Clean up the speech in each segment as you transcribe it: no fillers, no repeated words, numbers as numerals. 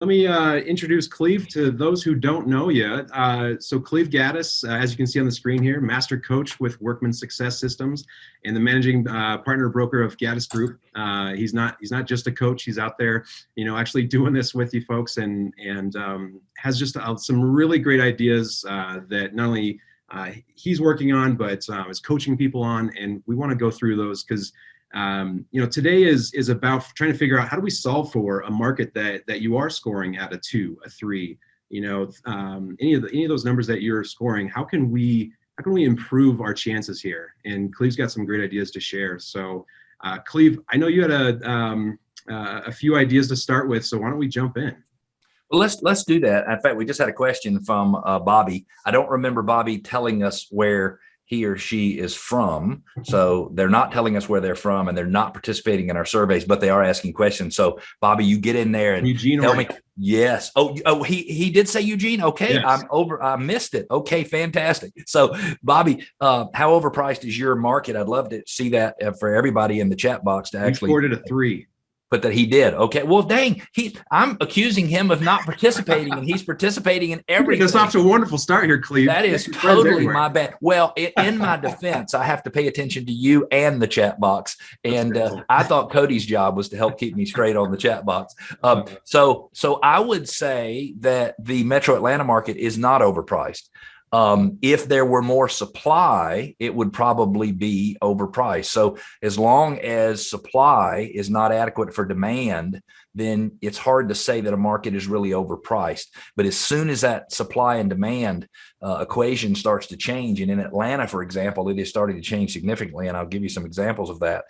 Let me introduce Cleve to those who don't know yet. So Cleve Gaddis, as you can see on the screen here, master coach with Workman Success Systems and the managing partner broker of Gaddis Group. He's not just a coach. He's out there, actually doing this with you folks, and has just some really great ideas that not only he's working on, but is coaching people on. And we want to go through those because today is about trying to figure out how do we solve for a market that you are scoring at a 2, a 3, any of those numbers that you're scoring. How can we improve our chances here? And Cleve's got some great ideas to share. So Cleve, I know you had a few ideas to start with, so why don't we jump in? Well, let's do that. In fact, we just had a question from Bobby. I don't remember Bobby telling us where he or she is from. So they're not telling us where they're from, and they're not participating in our surveys, but they are asking questions. So Bobby, you get in there and Eugene, tell me. Yes. Oh, he did say Eugene. Okay. Yes. I missed it. Okay. Fantastic. So Bobby, how overpriced is your market? I'd love to see that for everybody in the chat box to actually. He scored it a 3. But that he did. Okay. Well, dang, I'm accusing him of not participating, and he's participating in everything. That's off to a wonderful start here, Cleve. That is totally my bad. Well, in my defense, I have to pay attention to you and the chat box. And I thought Cody's job was to help keep me straight on the chat box. So I would say that the Metro Atlanta market is not overpriced. If there were more supply, it would probably be overpriced. So as long as supply is not adequate for demand, then it's hard to say that a market is really overpriced. But as soon as that supply and demand equation starts to change, and in Atlanta, for example, it is starting to change significantly, and I'll give you some examples of that,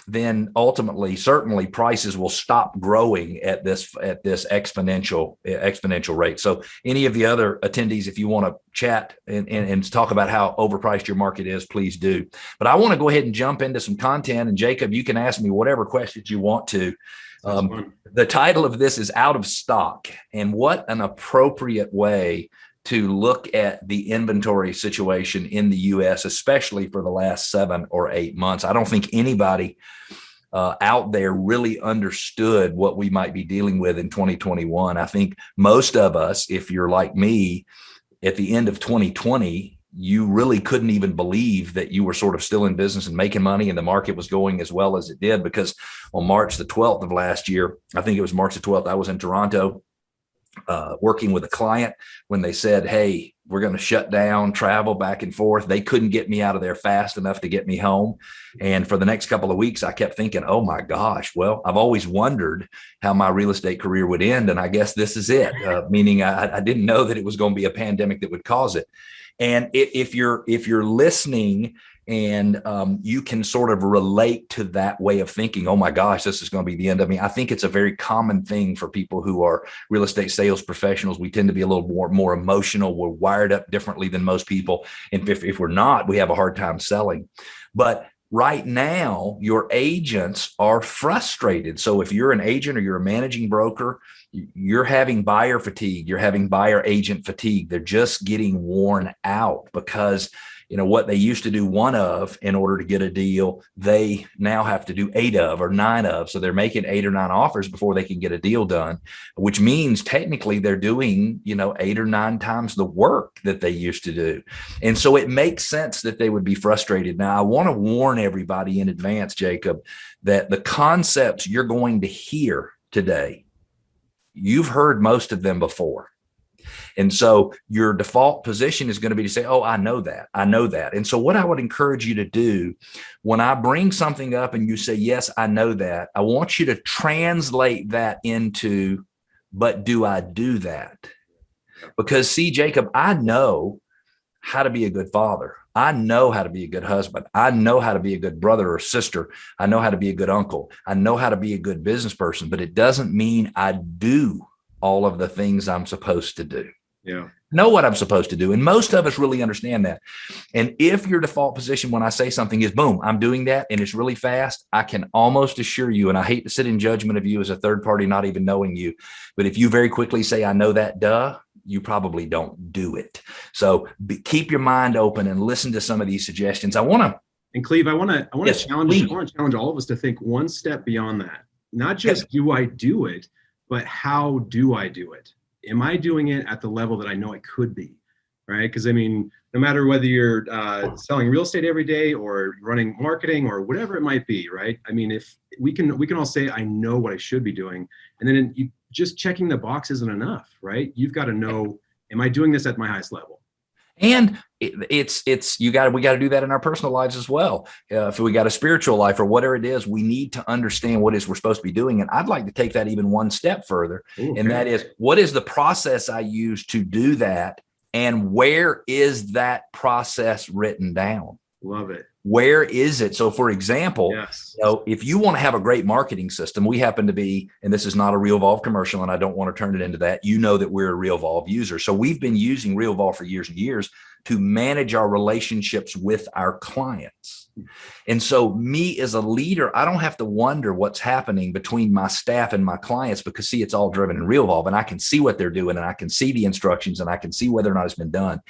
then ultimately, certainly prices will stop growing at this exponential rate. So any of the other attendees, if you want to chat and talk about how overpriced your market is, please do. But I want to go ahead and jump into some content, and Jacob, you can ask me whatever questions you want to. The title of this is Out of Stock, and what an appropriate way to look at the inventory situation in the U.S., especially for the last 7 or 8 months. I don't think anybody out there really understood what we might be dealing with in 2021. I think most of us, if you're like me, at the end of 2020, you really couldn't even believe that you were sort of still in business and making money, and the market was going as well as it did, because on March the 12th of last year, I think it was March the 12th, I was in Toronto working with a client when they said, hey, we're going to shut down travel back and forth. They couldn't get me out of there fast enough to get me home. And for the next couple of weeks, I kept thinking, oh my gosh, well, I've always wondered how my real estate career would end. And I guess this is it, meaning I didn't know that it was going to be a pandemic that would cause it. And if you're listening and you can sort of relate to that way of thinking, oh my gosh, this is going to be the end of me. I think it's a very common thing for people who are real estate sales professionals. We tend to be a little more emotional. We're wired up differently than most people. And if we're not, we have a hard time selling. But right now, your agents are frustrated. So if you're an agent or you're a managing broker, you're having buyer fatigue, you're having buyer agent fatigue. They're just getting worn out because what they used to do 1 of in order to get a deal, they now have to do 8 of or 9 of. So they're making 8 or 9 offers before they can get a deal done, which means technically they're doing, 8 or 9 times the work that they used to do. And so it makes sense that they would be frustrated. Now, I want to warn everybody in advance, Jacob, that the concepts you're going to hear today, you've heard most of them before. And so your default position is going to be to say, oh, I know that. And so what I would encourage you to do when I bring something up and you say, yes, I know that, I want you to translate that into, but do I do that? Because see, Jacob, I know how to be a good father. I know how to be a good husband. I know how to be a good brother or sister. I know how to be a good uncle. I know how to be a good business person, but it doesn't mean I do all of the things I'm supposed to do. Yeah. Know what I'm supposed to do. And most of us really understand that. And if your default position when I say something is, boom, I'm doing that, and it's really fast, I can almost assure you, and I hate to sit in judgment of you as a third party, not even knowing you, but if you very quickly say, I know that, duh, you probably don't do it. So keep your mind open and listen to some of these suggestions. And Cleve, I want to Yes, challenge all of us to think one step beyond that. Not just do I do it, but how do I do it? Am I doing it at the level that I know I could be, right? Because I mean, no matter whether you're selling real estate every day or running marketing or whatever it might be, right? I mean, if we can all say, I know what I should be doing, and then just checking the box isn't enough, right? You've got to know, am I doing this at my highest level? And we got to do that in our personal lives as well. If we got a spiritual life or whatever it is, we need to understand what it is we're supposed to be doing. And I'd like to take that even one step further. Ooh, and that is, what is the process I use to do that? And where is that process written down? Love it. Where is it? So for example, yes. If you want to have a great marketing system, we happen to be, and this is not a Realvolve commercial, and I don't want to turn it into that. You know that we're a Realvolve user. So we've been using Realvolve for years and years to manage our relationships with our clients. And so me as a leader, I don't have to wonder what's happening between my staff and my clients, because see, it's all driven in Realvolve, and I can see what they're doing, and I can see the instructions, and I can see whether or not it's been done.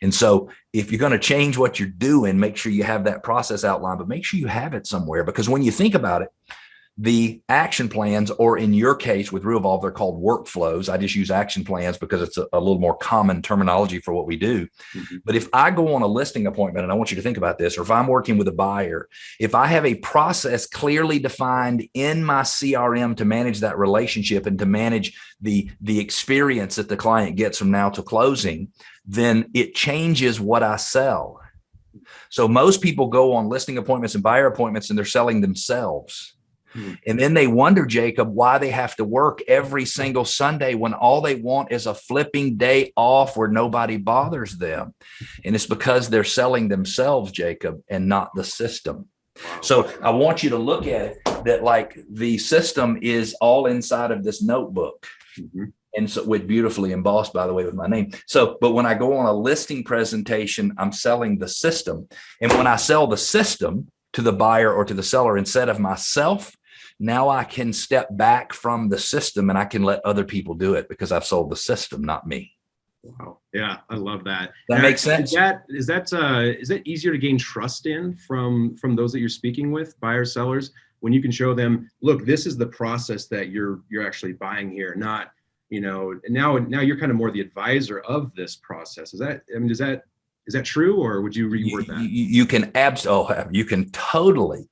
And so if you're going to change what you're doing, make sure you have that process outlined, but make sure you have it somewhere, because when you think about it, the action plans, or in your case with Realvolve, they're called workflows. I just use action plans because it's a little more common terminology for what we do. Mm-hmm. But if I go on a listing appointment, and I want you to think about this, or if I'm working with a buyer, if I have a process clearly defined in my CRM to manage that relationship and to manage the experience that the client gets from now to closing, then it changes what I sell. So most people go on listing appointments and buyer appointments and they're selling themselves. And then they wonder, Jacob, why they have to work every single Sunday when all they want is a flipping day off where nobody bothers them. And it's because they're selling themselves, Jacob, and not the system. So I want you to look at it that like the system is all inside of this notebook. Mm-hmm. And so with beautifully embossed, by the way, with my name. So, but when I go on a listing presentation, I'm selling the system. And when I sell the system to the buyer or to the seller instead of myself, now I can step back from the system and I can let other people do it because I've sold the system, not me. Wow. Yeah, I love that. That makes sense. Is that easier to gain trust in from those that you're speaking with, buyers, sellers, when you can show them, look, this is the process that you're actually buying here, not, now you're kind of more the advisor of this process. Is that true, or would you reword that? You can totally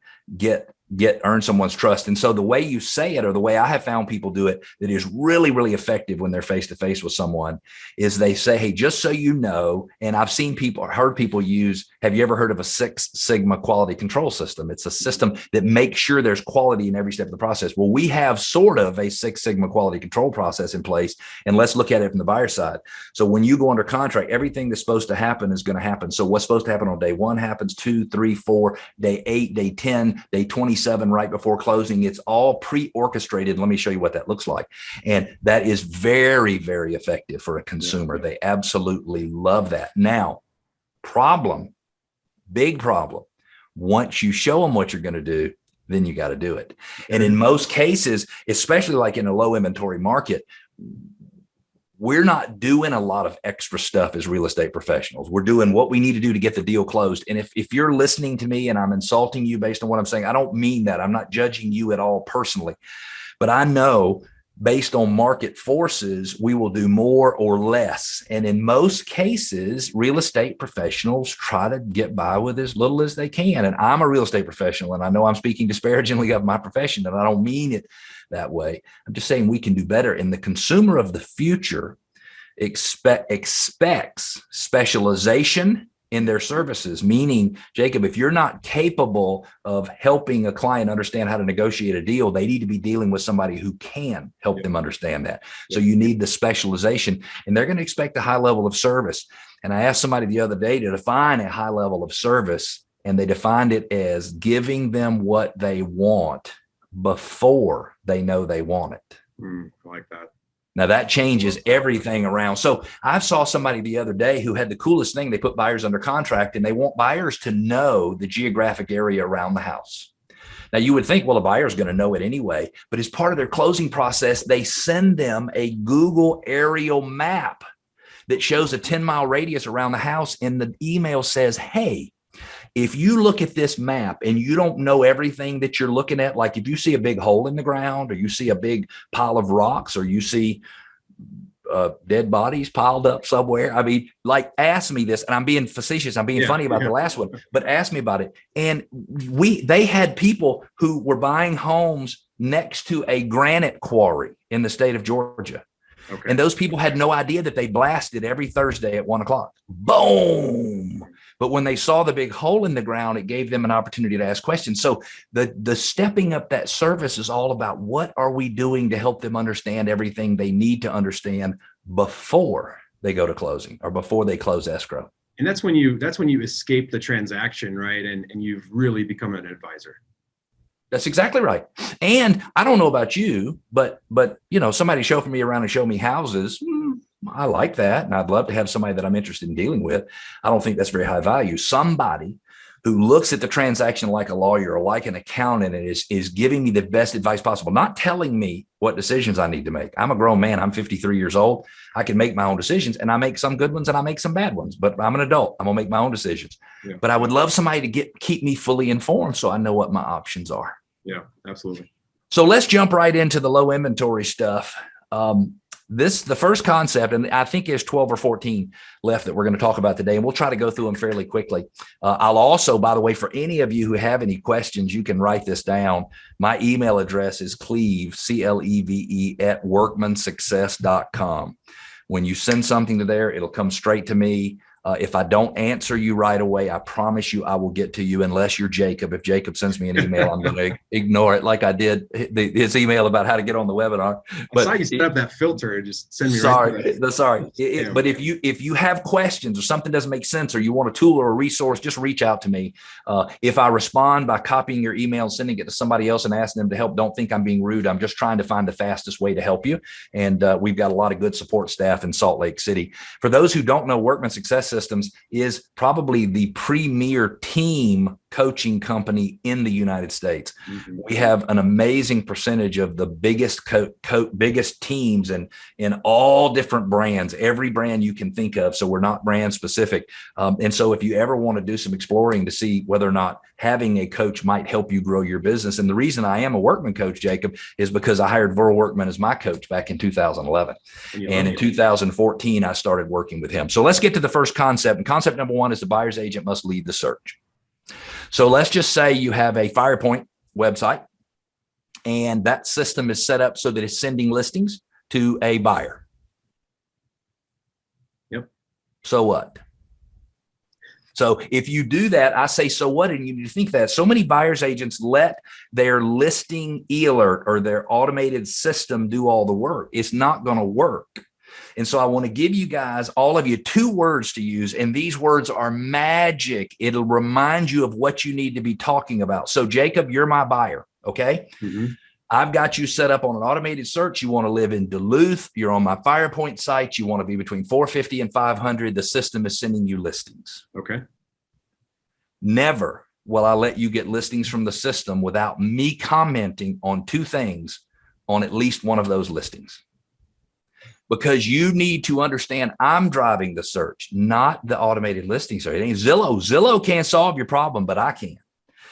earn someone's trust. And so the way you say it, or the way I have found people do it that is really, really effective when they're face to face with someone, is they say, hey, just so you know, and I've seen people or heard people use, have you ever heard of a 6 Sigma quality control system? It's a system that makes sure there's quality in every step of the process. Well, we have sort of a 6 Sigma quality control process in place, and let's look at it from the buyer side. So when you go under contract, everything that's supposed to happen is going to happen. So what's supposed to happen on day 1 happens, 2, 3, 4, day 8, day 10, day 27, right before closing. It's all pre-orchestrated. Let me show you what that looks like. And that is very, very effective for a consumer. They absolutely love that. Now, big problem. Once you show them what you're going to do, then you got to do it. And in most cases, especially like in a low inventory market, we're not doing a lot of extra stuff as real estate professionals. We're doing what we need to do to get the deal closed. And if you're listening to me and I'm insulting you based on what I'm saying, I don't mean that. I'm not judging you at all personally. But I know based on market forces, we will do more or less. And in most cases, real estate professionals try to get by with as little as they can. And I'm a real estate professional, and I know I'm speaking disparagingly of my profession, and I don't mean it that way. I'm just saying we can do better. And the consumer of the future expects specialization in their services, meaning, Jacob, if you're not capable of helping a client understand how to negotiate a deal, they need to be dealing with somebody who can help them understand that. So you need the specialization, and they're going to expect a high level of service. And I asked somebody the other day to define a high level of service, and they defined it as giving them what they want before they know they want it. I like that. Now that changes everything around. So I saw somebody the other day who had the coolest thing. They put buyers under contract, and they want buyers to know the geographic area around the house. Now you would think, well, a buyer is going to know it anyway, but as part of their closing process, they send them a Google aerial map that shows a 10-mile radius around the house. And the email says, hey, If you look at this map and you don't know everything that you're looking at, like if you see a big hole in the ground, or you see a big pile of rocks, or you see dead bodies piled up somewhere, I mean, like, ask me this, and I'm being facetious, I'm being funny about the last one, but ask me about it. And they had people who were buying homes next to a granite quarry in the state of Georgia. Okay. And those people had no idea that they blasted every Thursday at 1 o'clock. Boom. But when they saw the big hole in the ground, it gave them an opportunity to ask questions. So the stepping up that service is all about, what are we doing to help them understand everything they need to understand before they go to closing, or before they close escrow. And that's when you escape the transaction, right? And you've really become an advisor. That's exactly right. And I don't know about you, but you know, somebody chauffeur me around and show me houses. I like that. And I'd love to have somebody that I'm interested in dealing with. I don't think that's very high value. Somebody who looks at the transaction like a lawyer or like an accountant and is giving me the best advice possible, not telling me what decisions I need to make. I'm a grown man. I'm 53 years old. I can make my own decisions, and I make some good ones and I make some bad ones, but I'm an adult. I'm gonna make my own decisions. Yeah. But I would love somebody to keep me fully informed so I know what my options are. Yeah, absolutely. So let's jump right into the low inventory stuff. The first concept, and I think there's 12 or 14 left that we're going to talk about today, and we'll try to go through them fairly quickly. I'll also, by the way, for any of you who have any questions, you can write this down. My email address is Cleve, CLEVE, @workmansuccess.com. When you send something to there, it'll come straight to me. If I don't answer you right away, I promise you I will get to you, unless you're Jacob. If Jacob sends me an email, I'm going to ignore it, like I did his email about how to get on the webinar. But I saw you set up that filter and just send me sorry. But if you have questions, or something doesn't make sense, or you want a tool or a resource, just reach out to me. If I respond by copying your email and sending it to somebody else and asking them to help, don't think I'm being rude. I'm just trying to find the fastest way to help you. And we've got a lot of good support staff in Salt Lake City. For those who don't know, Workman Success Systems is probably the premier team coaching company in the United States. Mm-hmm. We have an amazing percentage of the biggest biggest teams in all different brands, every brand you can think of. So we're not brand specific. And so if you ever want to do some exploring to see whether or not having a coach might help you grow your business. And the reason I am a Workman coach, Jacob, is because I hired Verl Workman as my coach back in 2011. And in 2014, I started working with him. So let's get to the first concept. And concept number one is the buyer's agent must lead the search. So let's just say you have a FirePoint website, and that system is set up so that it's sending listings to a buyer. Yep. So what? So if you do that, I say, so what? And you need to think that so many buyer's agents let their listing e-alert or their automated system do all the work. It's not going to work. And so I want to give you guys, all of you, 2 words to use. And these words are magic. It'll remind you of what you need to be talking about. So Jacob, you're my buyer. Okay. Mm-hmm. I've got you set up on an automated search. You want to live in Duluth. You're on my FirePoint site. You want to be between 450 and 500. The system is sending you listings. Okay. Never will I let you get listings from the system without me commenting on 2 things on at least one of those listings. Because you need to understand I'm driving the search, not the automated listings. Or anything. Zillow can't solve your problem, but I can.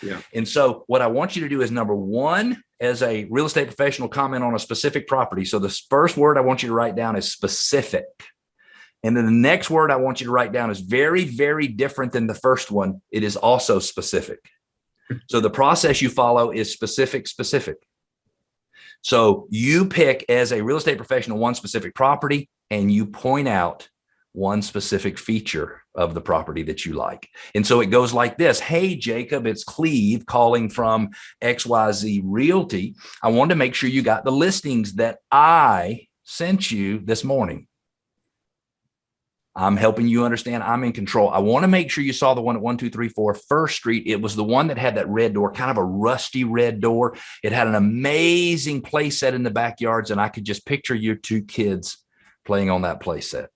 Yeah. And so what I want you to do is, number one, as a real estate professional, comment on a specific property. So the first word I want you to write down is specific. And then the next word I want you to write down is very, very different than the first one. It is also specific. So the process you follow is specific. So you pick, as a real estate professional, one specific property, and you point out one specific feature of the property that you like. And so it goes like this. Hey, Jacob, it's Cleve calling from XYZ Realty. I wanted to make sure you got the listings that I sent you this morning. I'm helping you understand I'm in control. I want to make sure you saw the one at 1234 First Street. It was the one that had that red door, kind of a rusty red door. It had an amazing play set in the backyards, and I could just picture your 2 kids playing on that play set.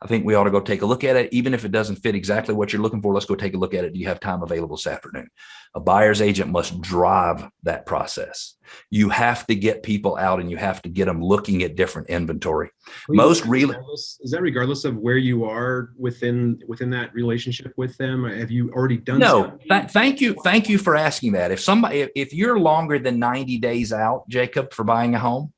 I think we ought to go take a look at it. Even if it doesn't fit exactly what you're looking for, let's go take a look at it. Do you have time available this afternoon? A buyer's agent must drive that process. You have to get people out and you have to get them looking at different inventory. Most really, is that regardless of where you are within that relationship with them? Have you already done? No, thank you for asking that. If you're longer than 90 days out, Jacob, for buying a home,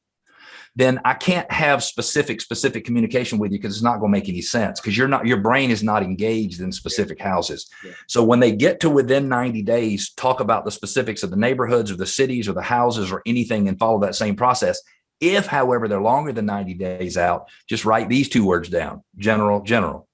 then I can't have specific communication with you because it's not going to make any sense because your brain is not engaged in specific houses. Yeah. So when they get to within 90 days, talk about the specifics of the neighborhoods or the cities or the houses or anything and follow that same process. If, however, they're longer than 90 days out, just write these 2 words down: general.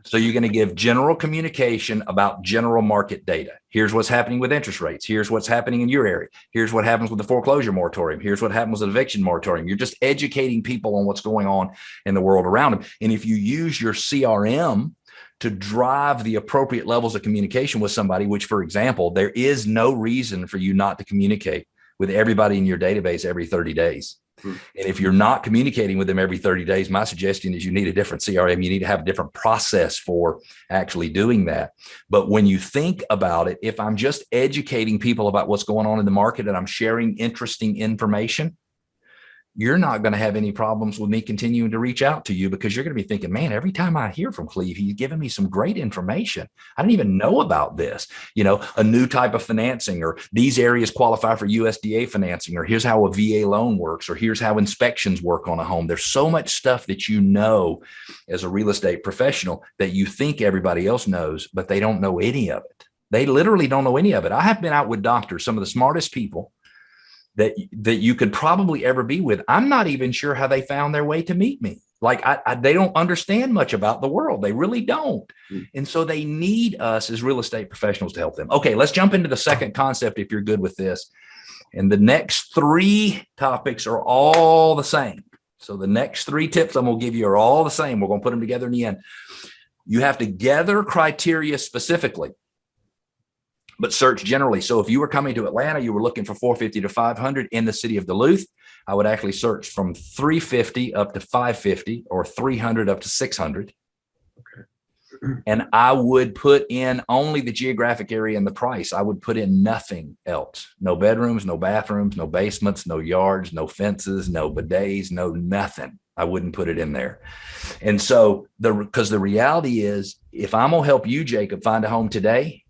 So you're going to give general communication about general market data. Here's what's happening with interest rates. Here's what's happening in your area. Here's what happens with the foreclosure moratorium. Here's what happens with the eviction moratorium. You're just educating people on what's going on in the world around them. And if you use your CRM to drive the appropriate levels of communication with somebody, which, for example, there is no reason for you not to communicate with everybody in your database every 30 days. And if you're not communicating with them every 30 days, my suggestion is you need a different CRM. You need to have a different process for actually doing that. But when you think about it, if I'm just educating people about what's going on in the market and I'm sharing interesting information, you're not going to have any problems with me continuing to reach out to you because you're going to be thinking, man, every time I hear from Cleve, he's giving me some great information. I didn't even know about this, a new type of financing, or these areas qualify for USDA financing, or here's how a VA loan works, or here's how inspections work on a home. There's so much stuff that as a real estate professional that you think everybody else knows, but they don't know any of it. They literally don't know any of it. I have been out with doctors, some of the smartest people that you could probably ever be with. I'm not even sure how they found their way to meet me. Like they don't understand much about the world. They really don't. And so they need us as real estate professionals to help them. Okay, let's jump into the second concept if you're good with this. And the next 3 topics are all the same. So the next 3 tips I'm going to give you are all the same. We're going to put them together in the end. You have to gather criteria specifically, but search generally. So if you were coming to Atlanta, you were looking for 450 to 500 in the city of Duluth, I would actually search from 350 up to 550 or 300 up to 600. Okay. And I would put in only the geographic area and the price. I would put in nothing else. No bedrooms, no bathrooms, no basements, no yards, no fences, no bidets, no nothing. I wouldn't put it in there. And so because the reality is, if I'm going to help you, Jacob, find a home today,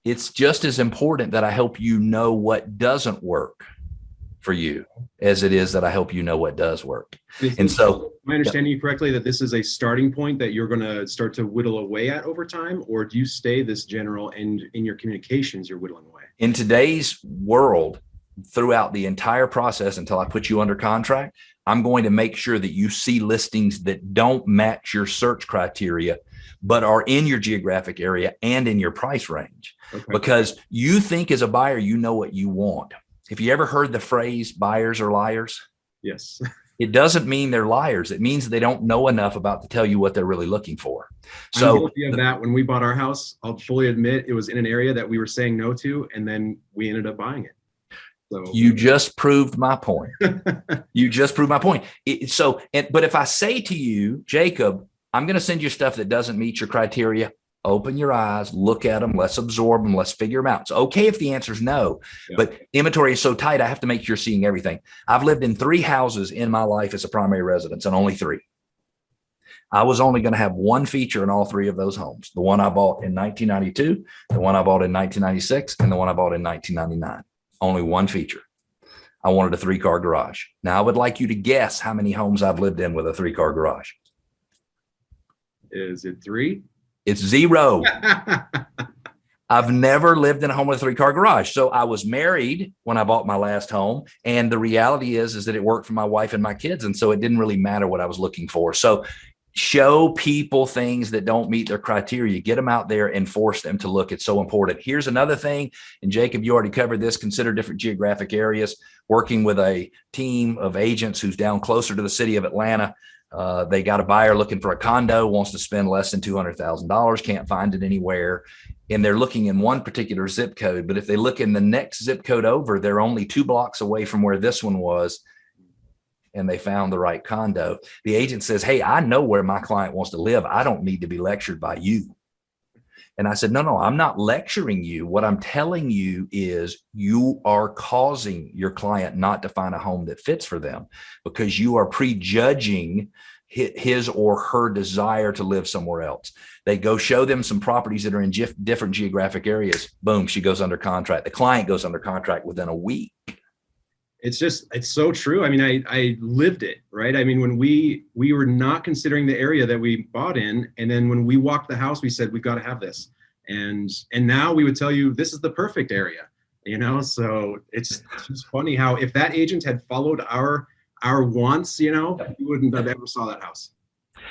it's just as important that I help you know what doesn't work for you as it is that I help you know what does work. And so, am I understanding you correctly that this is a starting point that you're going to start to whittle away at over time, or do you stay this general and in your communications you're whittling away? In today's world, throughout the entire process until I put you under contract, I'm going to make sure that you see listings that don't match your search criteria, but are in your geographic area and in your price range. Okay. Because you think as a buyer, you know what you want. Have you ever heard the phrase buyers are liars? Yes. It doesn't mean they're liars. It means they don't know enough about to tell you what they're really looking for. So I'm guilty of that. When we bought our house, I'll fully admit it was in an area that we were saying no to, and then we ended up buying it. So you just proved my point. You just proved my point. But if I say to you, Jacob, I'm going to send you stuff that doesn't meet your criteria, open your eyes, look at them, let's absorb them, let's figure them out. It's okay if the answer is no, but inventory is so tight, I have to make sure you're seeing everything. I've lived in 3 houses in my life as a primary residence, and only 3. I was only going to have one feature in all 3 of those homes. The one I bought in 1992, the one I bought in 1996, and the one I bought in 1999. Only one feature. I wanted a 3-car garage. Now I would like you to guess how many homes I've lived in with a 3-car garage. Is it 3? It's 0. I've never lived in a home with a 3-car garage. So I was married when I bought my last home. And the reality is that it worked for my wife and my kids. And so it didn't really matter what I was looking for. So show people things that don't meet their criteria, get them out there and force them to look. It's so important. Here's another thing. And Jacob, you already covered this. Consider different geographic areas. Working with a team of agents who's down closer to the city of Atlanta. They got a buyer looking for a condo, wants to spend less than $200,000, can't find it anywhere. And they're looking in one particular zip code. But if they look in the next zip code over, they're only 2 blocks away from where this one was. and they found the right condo. The agent says, hey, I know where my client wants to live. I don't need to be lectured by you. And I said, no, I'm not lecturing you. What I'm telling you is you are causing your client not to find a home that fits for them because you are prejudging his or her desire to live somewhere else. They go show them some properties that are in different geographic areas. Boom, she goes under contract. The client goes under contract within a week. It's so true. I mean, I lived it, right? I mean, when we were not considering the area that we bought in, and then when we walked the house, we said, we've got to have this. And now we would tell you, this is the perfect area, you know? So it's just funny how if that agent had followed our wants, you know, you wouldn't have ever saw that house.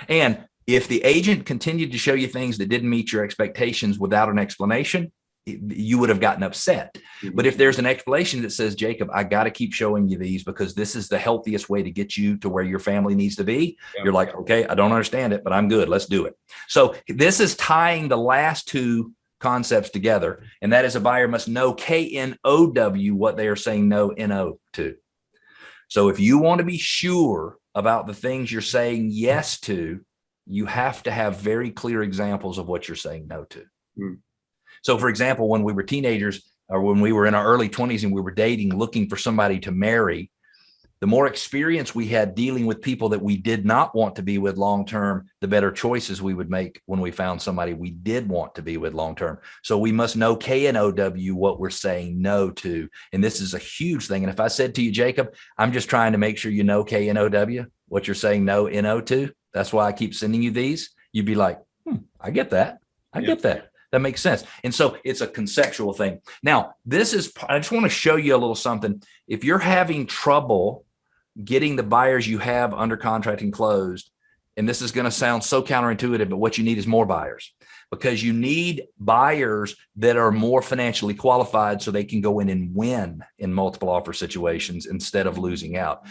And if the agent continued to show you things that didn't meet your expectations without an explanation, you would have gotten upset. But if there's an explanation that says, Jacob, I got to keep showing you these because this is the healthiest way to get you to where your family needs to be. You're like, okay, I don't understand it, but I'm good. Let's do it. So this is tying the last two concepts together. And that is a buyer must know KNOW what they are saying no NO to. So if you want to be sure about the things you're saying yes to, you have to have very clear examples of what you're saying no to. So for example, when we were teenagers or when we were in our early 20s and we were dating, looking for somebody to marry, the more experience we had dealing with people that we did not want to be with long-term, the better choices we would make when we found somebody we did want to be with long-term. So we must know KNOW what we're saying no to. And this is a huge thing. And if I said to you, Jacob, I'm just trying to make sure you know KNOW, what you're saying no NO to, that's why I keep sending you these. You'd be like, I get that. I get that. That makes sense. And so it's a conceptual thing. Now, I just want to show you a little something. If you're having trouble getting the buyers you have under contract and closed, and this is going to sound so counterintuitive, but what you need is more buyers because you need buyers that are more financially qualified so they can go in and win in multiple offer situations instead of losing out.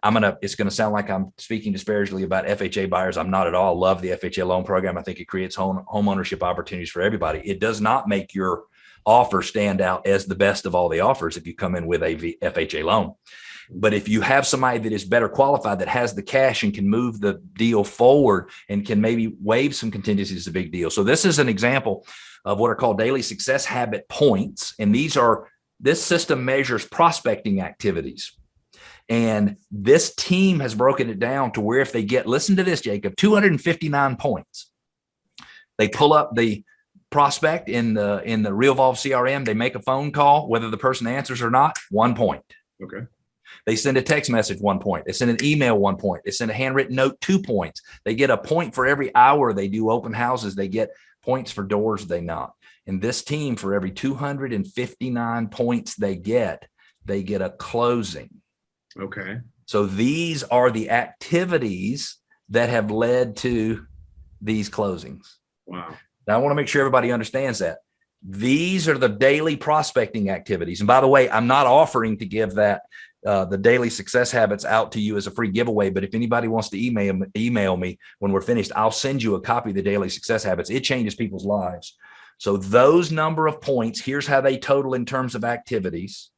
It's going to sound like I'm speaking disparagingly about FHA buyers. I'm not at all. Love the FHA loan program. I think it creates home ownership opportunities for everybody. It does not make your offer stand out as the best of all the offers if you come in with a FHA loan. But if you have somebody that is better qualified, that has the cash and can move the deal forward and can maybe waive some contingencies, is a big deal. So this is an example of what are called daily success habit points. And this system measures prospecting activities. And this team has broken it down to where if they get, listen to this, Jacob, 259 points. They pull up the prospect in the Realvolve CRM. They make a phone call, whether the person answers or not, 1 point. Okay. They send a text message, 1 point. They send an email, 1 point. They send a handwritten note, 2 points. They get a point for every hour they do open houses. They get points for doors they knock. And this team, for every 259 points they get a closing. Okay. So these are the activities that have led to these closings. Wow. Now I want to make sure everybody understands that. These are the daily prospecting activities. And by the way, I'm not offering to give that the daily success habits out to you as a free giveaway. But if anybody wants to email me when we're finished, I'll send you a copy of the daily success habits. It changes people's lives. So those number of points, here's how they total in terms of activities,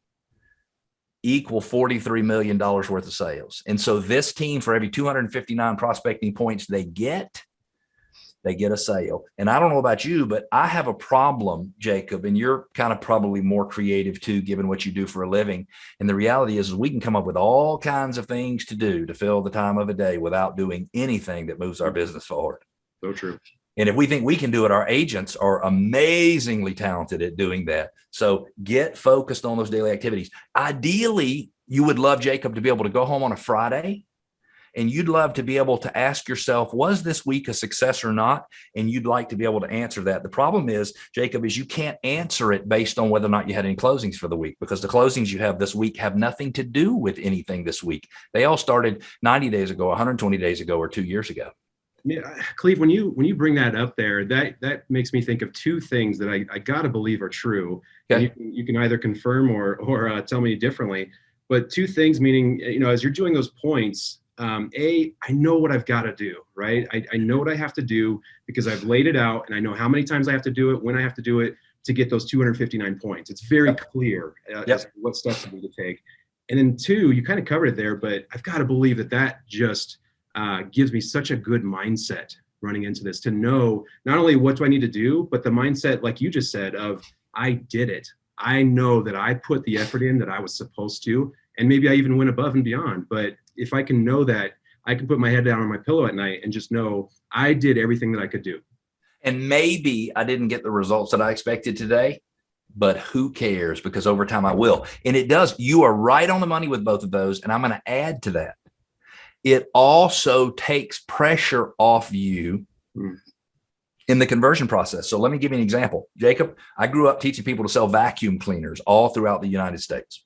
equal $43 million worth of sales. And so this team, for every 259 prospecting points they get a sale. And I don't know about you, but I have a problem, Jacob, and you're kind of probably more creative too, given what you do for a living. And the reality is we can come up with all kinds of things to do to fill the time of a day without doing anything that moves our business forward. So true. And if we think we can do it, our agents are amazingly talented at doing that. So get focused on those daily activities. Ideally, you would love, Jacob, to be able to go home on a Friday and you'd love to be able to ask yourself, was this week a success or not? And you'd like to be able to answer that. The problem is, Jacob, is you can't answer it based on whether or not you had any closings for the week, because the closings you have this week have nothing to do with anything this week. They all started 90 days ago, 120 days ago, or 2 years ago. Yeah, Cleve, when you bring that up there, that makes me think of two things that I gotta believe are true. Okay. You can either confirm or tell me differently. But two things, meaning, as you're doing those points, I know what I've got to do, right? I know what I have to do because I've laid it out and I know how many times I have to do it, when I have to do it to get those 259 points. It's very clear as to what steps I need to take. And then two, you kind of covered it there, but I've got to believe that that just gives me such a good mindset running into this, to know not only what do I need to do, but the mindset, like you just said, of I did it. I know that I put the effort in that I was supposed to, and maybe I even went above and beyond. But if I can know that, I can put my head down on my pillow at night and just know I did everything that I could do. And maybe I didn't get the results that I expected today, but who cares? Because over time I will. And it does. You are right on the money with both of those. And I'm going to add to that. It also takes pressure off you in the conversion process. So let me give you an example. Jacob, I grew up teaching people to sell vacuum cleaners all throughout the United States.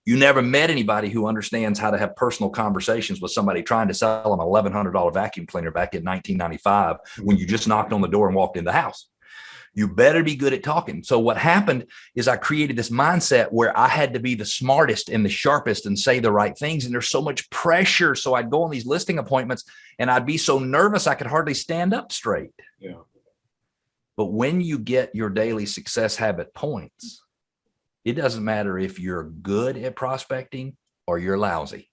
You never met anybody who understands how to have personal conversations with somebody trying to sell them an $1,100 vacuum cleaner back in 1995 when you just knocked on the door and walked in the house. You better be good at talking. So what happened is I created this mindset where I had to be the smartest and the sharpest and say the right things. And there's so much pressure. So I'd go on these listing appointments and I'd be so nervous I could hardly stand up straight. Yeah. But when you get your daily success habit points, it doesn't matter if you're good at prospecting or you're lousy,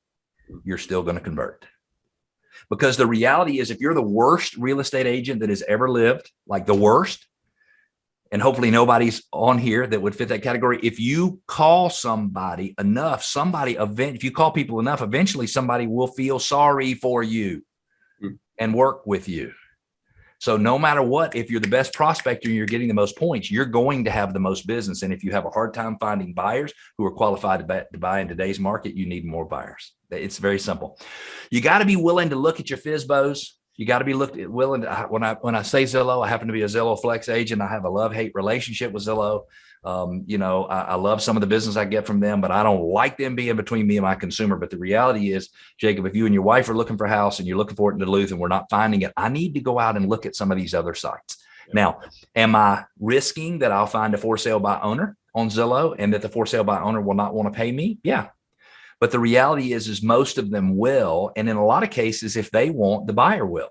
you're still going to convert. Because the reality is, if you're the worst real estate agent that has ever lived, like the worst, and hopefully nobody's on here that would fit that category, if you call somebody enough, if you call people enough, eventually somebody will feel sorry for you and work with you. So no matter what, if you're the best prospector and you're getting the most points, you're going to have the most business. And if you have a hard time finding buyers who are qualified to buy in today's market, you need more buyers. It's very simple. You got to be willing to look at your FSBOs. You got to be willing to, when I say Zillow, I happen to be a Zillow Flex agent. I have a love-hate relationship with Zillow. I love some of the business I get from them, but I don't like them being between me and my consumer. But the reality is, Jacob, if you and your wife are looking for a house and you're looking for it in Duluth and we're not finding it, I need to go out and look at some of these other sites. Yeah. Now, am I risking that I'll find a for sale by owner on Zillow and that the for sale by owner will not want to pay me? Yeah. But the reality is most of them will. And in a lot of cases, if they won't, the buyer will.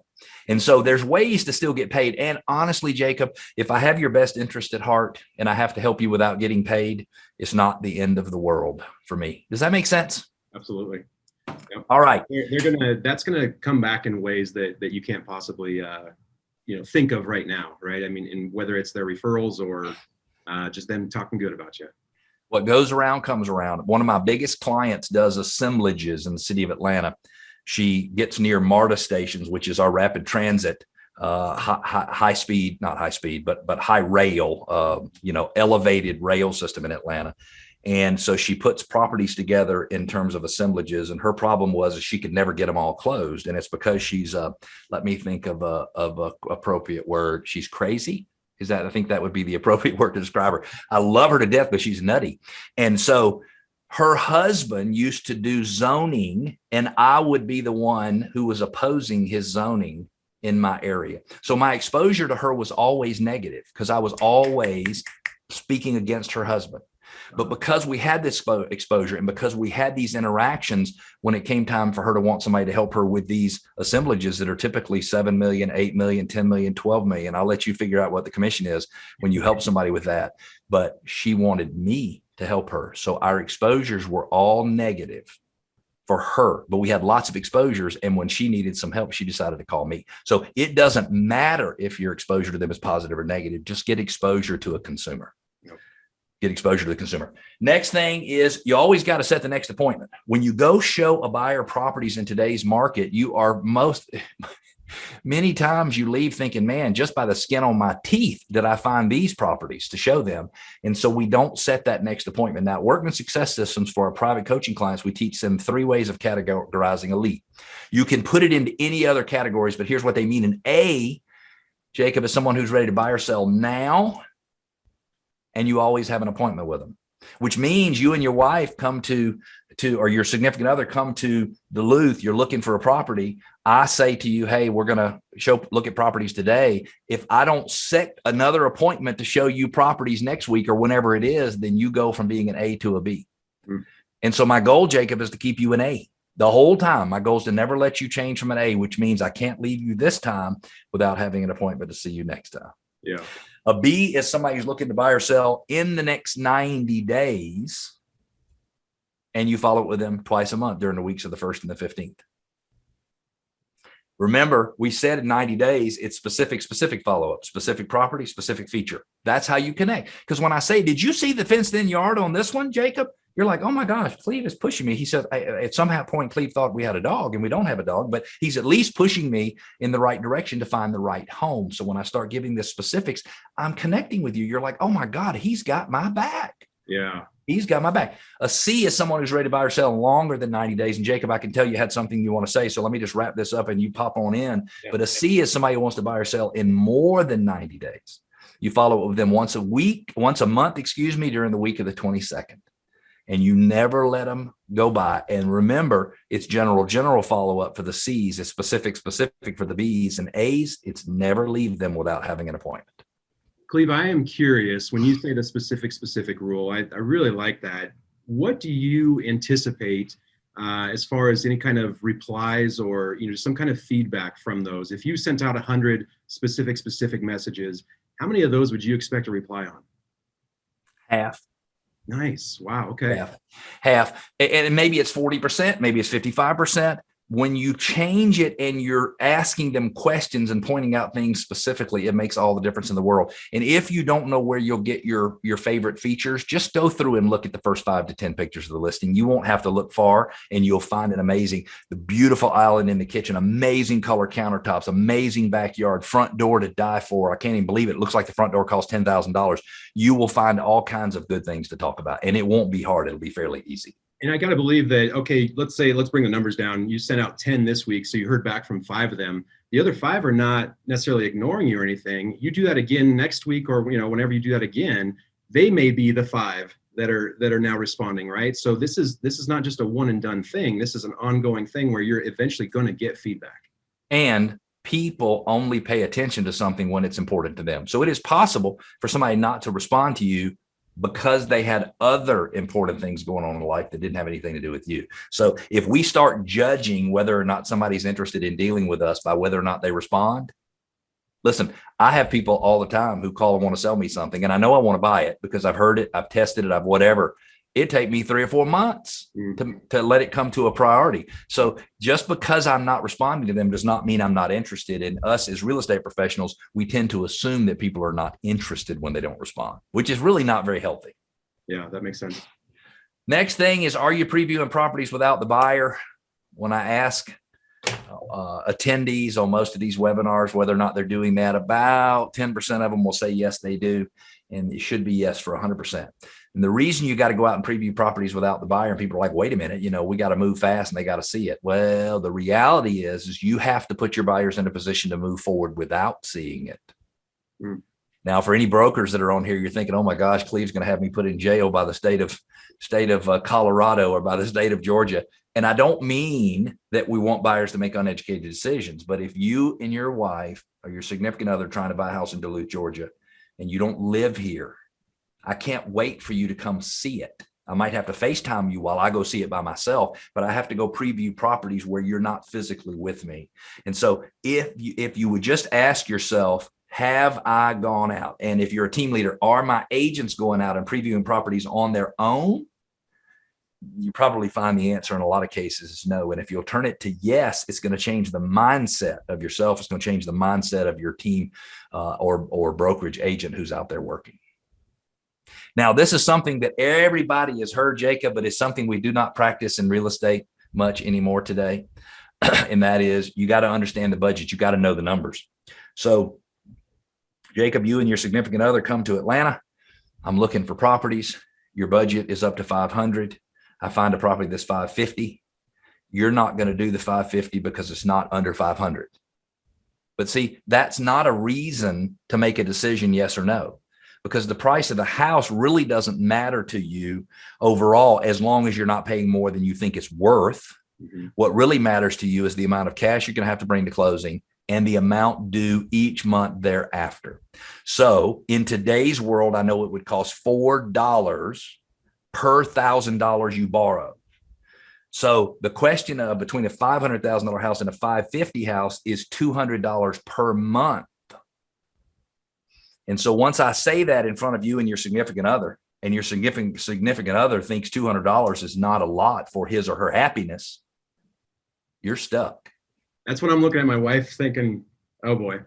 And so there's ways to still get paid. And honestly, Jacob, if I have your best interest at heart and I have to help you without getting paid, it's not the end of the world for me. Does that make sense? Absolutely. Yep. All right. That's gonna come back in ways that you can't possibly think of right now, right? I mean, and whether it's their referrals or just them talking good about you. What goes around comes around. One of my biggest clients does assemblages in the city of Atlanta. She gets near MARTA stations, which is our rapid transit, high speed, not high speed, but high rail, elevated rail system in Atlanta. And so she puts properties together in terms of assemblages. And her problem was she could never get them all closed. And it's because she's, let me think of a appropriate word. She's crazy. I think that would be the appropriate word to describe her. I love her to death, but she's nutty. And so her husband used to do zoning, and I would be the one who was opposing his zoning in my area. So my exposure to her was always negative because I was always speaking against her husband. But because we had this exposure and because we had these interactions, when it came time for her to want somebody to help her with these assemblages that are typically 7 million, 8 million, 10 million, 12 million, I'll let you figure out what the commission is when you help somebody with that. But she wanted me to help her. So our exposures were all negative for her, but we had lots of exposures. And when she needed some help, she decided to call me. So it doesn't matter if your exposure to them is positive or negative, just get exposure to a consumer. Get exposure to the consumer. Next thing is you always got to set the next appointment. When you go show a buyer properties in today's market, you are many times you leave thinking, man, just by the skin on my teeth did I find these properties to show them. And so we don't set that next appointment. Now, Workman Success Systems for our private coaching clients, we teach them 3 ways of categorizing a lead. You can put it into any other categories, but here's what they mean. An A, Jacob, is someone who's ready to buy or sell now, and you always have an appointment with them, which means you and your wife come to or your significant other come to Duluth, you're looking for a property. I say to you, hey, we're going to look at properties today. If I don't set another appointment to show you properties next week or whenever it is, then you go from being an A to a B. And so my goal, Jacob, is to keep you an A the whole time. My goal is to never let you change from an A, which means I can't leave you this time without having an appointment to see you next time. Yeah. A B is somebody who's looking to buy or sell in the next 90 days. and you follow up with them twice a month during the weeks of the 1st and the 15th. Remember, we said in 90 days, it's specific follow-up, specific property, specific feature. That's how you connect. Because when I say, did you see the fenced-in yard on this one, Jacob? You're like, oh my gosh, Cleve is pushing me. He said, at some point, Cleve thought we had a dog, and we don't have a dog, but he's at least pushing me in the right direction to find the right home. So when I start giving the specifics, I'm connecting with you. You're like, oh my God, he's got my back. Yeah. He's got my back. A C is someone who's ready to buy or sell in longer than 90 days. And Jacob, I can tell you had something you want to say. So let me just wrap this up and you pop on in. Yeah. But a C is somebody who wants to buy or sell in more than 90 days. You follow up with them once a month, during the week of the 22nd. And you never let them go by. And remember, it's general follow-up for the C's. It's specific for the B's and A's. It's never leave them without having an appointment. Cleve, I am curious, when you say the specific rule, I really like that. What do you anticipate as far as any kind of replies or some kind of feedback from those? If you sent out 100 specific messages, how many of those would you expect a reply on? Half. Nice. Wow. Okay. Half. And maybe it's 40%, maybe it's 55%. When you change it and you're asking them questions and pointing out things specifically, it makes all the difference in the world. And if you don't know where you'll get your favorite features, just go through and look at the first 5 to 10 pictures of the listing. You won't have to look far and you'll find it amazing. The beautiful island in the kitchen, amazing color countertops, amazing backyard, front door to die for. I can't even believe it. It looks like the front door costs $10,000. You will find all kinds of good things to talk about, and it won't be hard. It'll be fairly easy. And I got to believe that, okay, let's bring the numbers down. You sent out 10 this week, so you heard back from 5 of them. The other 5 are not necessarily ignoring you or anything. You do that again next week, or whenever you do that again, they may be the 5 that are now responding, right? So this is not just a one and done thing. This is an ongoing thing where you're eventually going to get feedback. And people only pay attention to something when it's important to them. So it is possible for somebody not to respond to you because they had other important things going on in life that didn't have anything to do with you. So if we start judging whether or not somebody's interested in dealing with us by whether or not they respond, listen, I have people all the time who call and want to sell me something, and I know I want to buy it because I've heard it, I've tested it, I've whatever. It take me 3 or 4 months to let it come to a priority. So just because I'm not responding to them does not mean I'm not interested. And us as real estate professionals, we tend to assume that people are not interested when they don't respond, which is really not very healthy. Yeah, that makes sense. Next thing is, are you previewing properties without the buyer? When I ask attendees on most of these webinars whether or not they're doing that, about 10% of them will say yes, they do. And it should be yes for 100%. And the reason you got to go out and preview properties without the buyer, and people are like, wait a minute, we got to move fast and they got to see it. Well, the reality is you have to put your buyers in a position to move forward without seeing it. Now, for any brokers that are on here, you're thinking, oh my gosh, Cleve's going to have me put in jail by the state of Colorado or by the state of Georgia. And I don't mean that we want buyers to make uneducated decisions, but if you and your wife or your significant other trying to buy a house in Duluth, Georgia, and you don't live here, I can't wait for you to come see it. I might have to FaceTime you while I go see it by myself, but I have to go preview properties where you're not physically with me. And so if you would just ask yourself, have I gone out? And if you're a team leader, are my agents going out and previewing properties on their own? You probably find the answer in a lot of cases is no. And if you'll turn it to yes, it's going to change the mindset of yourself. It's going to change the mindset of your team or brokerage agent who's out there working. Now, this is something that everybody has heard, Jacob, but it's something we do not practice in real estate much anymore today. And that is, you got to understand the budget. You got to know the numbers. So, Jacob, you and your significant other come to Atlanta. I'm looking for properties. Your budget is up to 500. I find a property that's 550. You're not going to do the 550 because it's not under 500. But see, that's not a reason to make a decision yes or no, because the price of the house really doesn't matter to you overall as long as you're not paying more than you think it's worth. What really matters to you is the amount of cash you're going to have to bring to closing and the amount due each month thereafter. So in today's world, I know it would cost $4 per $1,000 you borrow. So the question of between a $500,000 house and a $550 house is $200 per month. And so once I say that in front of you and your significant other, and your significant other thinks $200 is not a lot for his or her happiness, you're stuck. That's when I'm looking at my wife thinking, oh boy.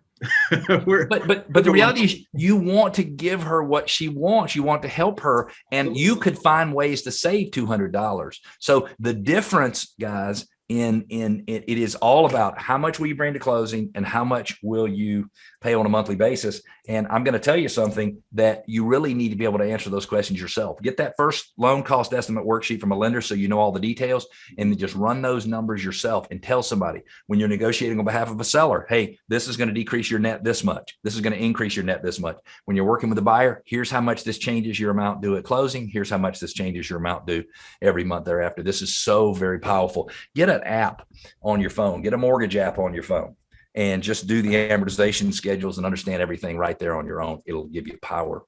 but the reality is you want to give her what she wants. You want to help her, and you could find ways to save $200. So the difference, guys, it is all about how much will you bring to closing and how much will you pay on a monthly basis. And I'm going to tell you something that you really need to be able to answer those questions yourself. Get that first loan cost estimate worksheet from a lender so you know all the details, and then just run those numbers yourself and tell somebody when you're negotiating on behalf of a seller, hey, this is going to decrease your net this much. This is going to increase your net this much. When you're working with a buyer, here's how much this changes your amount due at closing. Here's how much this changes your amount due every month thereafter. This is so very powerful. Get an app on your phone, get a mortgage app on your phone, and just do the amortization schedules and understand everything right there on your own. It'll give you power.